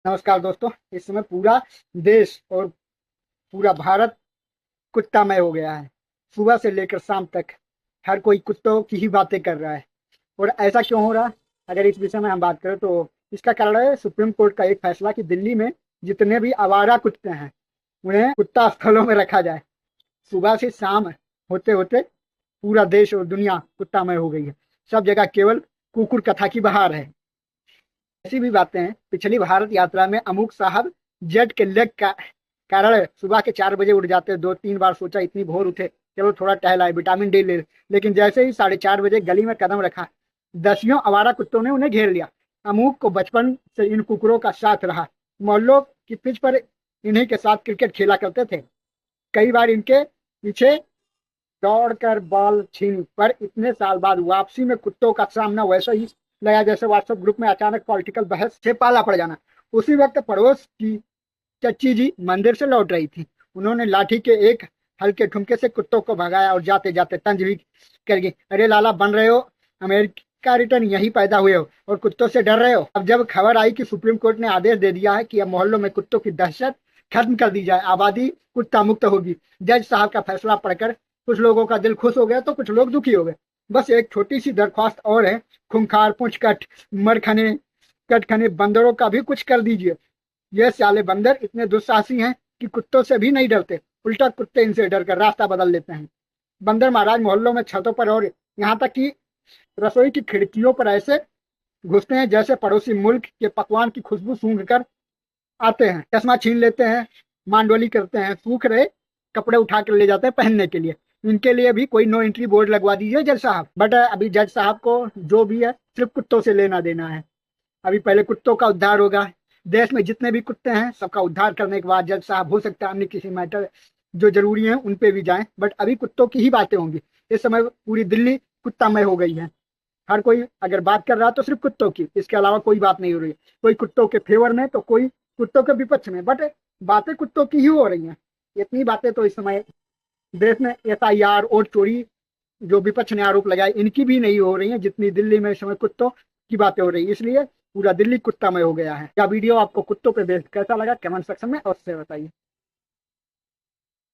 नमस्कार दोस्तों। इस समय पूरा देश और पूरा भारत कुत्तामय हो गया है। सुबह से लेकर शाम तक हर कोई कुत्तों की ही बातें कर रहा है। और ऐसा क्यों हो रहा है? अगर इस विषय में हम बात करें तो इसका कारण है सुप्रीम कोर्ट का एक फैसला कि दिल्ली में जितने भी आवारा कुत्ते हैं उन्हें कुत्ता स्थलों में रखा जाए। सुबह से शाम होते होते पूरा देश और दुनिया कुत्तामय हो गई है। सब जगह केवल कुकुर कथा की बहार है। ऐसी भी बातें हैं, पिछली भारत यात्रा में अमूक साहब जेट के लेग का कारण सुबह के 4 बजे उठ जाते। 2-3 बार सोचा इतनी भोर उठे, चलो थोड़ा टहलाए, विटामिन डी ले ले। लेकिन जैसे ही 4:30 बजे गली में कदम रखा, दसियों आवारा कुत्तों ने उन्हें घेर लिया। अमूक को बचपन से इन कुकुरों का साथ रहा। मोहल्लों की पिच पर इन्हीं के साथ क्रिकेट खेला करते थे। कई बार इनके पीछे दौड़कर बॉल छीनी, पर इतने साल बाद वापसी में कुत्तों का सामना वैसा ही लगा जैसे व्हाट्सएप ग्रुप में अचानक पॉलिटिकल बहस से पाला पड़ जाना। उसी वक्त पड़ोस की चच्ची जी मंदिर से लौट रही थी। उन्होंने लाठी के एक हल्के ठुमके से कुत्तों को भगाया और जाते जाते तंज भी कर गई, अरे लाला बन रहे हो, अमेरिका रिटर्न यहीं पैदा हुए हो और कुत्तों से डर रहे हो। अब जब खबर आई कि सुप्रीम कोर्ट ने आदेश दे दिया है कि अब मोहल्लों में कुत्तों की दहशत खत्म कर दी जाए, आबादी कुत्ता मुक्त होगी, जज साहब का फैसला पढ़कर कुछ लोगों का दिल खुश हो गया तो कुछ लोग दुखी हो गए। बस एक छोटी सी दरख्वास्त और है, खुंखार पूंछकट मरखने कटखने बंदरों का भी कुछ कर दीजिए। ये साले बंदर इतने दुस्साहसी हैं कि कुत्तों से भी नहीं डरते, उल्टा कुत्ते इनसे डरकर रास्ता बदल लेते हैं। बंदर महाराज मोहल्लों में छतों पर और यहाँ तक कि रसोई की खिड़कियों पर ऐसे घुसते हैं जैसे पड़ोसी मुल्क के पकवान की खुशबू सूंघ कर आते हैं। चश्मा छीन लेते हैं, मांडोली करते हैं, सूख रहे कपड़े उठा कर ले जाते हैं पहनने के लिए। इनके लिए भी कोई नो एंट्री बोर्ड लगवा दीजिए जज साहब। बट अभी जज साहब को जो भी है सिर्फ कुत्तों से लेना देना है। अभी पहले कुत्तों का उद्धार होगा। देश में जितने भी कुत्ते हैं सबका उद्धार करने के बाद जज साहब हो सकता है अन्य किसी मैटर जो जरूरी है उन पे भी जाएं। बट अभी कुत्तों की ही बातें होंगी। इस समय पूरी दिल्ली कुत्तामय हो गई है। हर कोई अगर बात कर रहा है तो सिर्फ कुत्तों की, इसके अलावा कोई बात नहीं हो रही है। कोई कुत्तों के फेवर में तो कोई कुत्तों के विपक्ष में, बट बातें कुत्तों की ही हो रही हैं। इतनी बातें तो इस समय देश में एफआईआर और चोरी जो विपक्ष ने आरोप लगाए इनकी भी नहीं हो रही है जितनी दिल्ली में इस समय कुत्तों की बातें हो रही है। इसलिए पूरा दिल्ली कुत्तामय हो गया है। क्या वीडियो आपको कुत्तों पे बेस्ड कैसा लगा, कमेंट सेक्शन में अवश्य बताइए।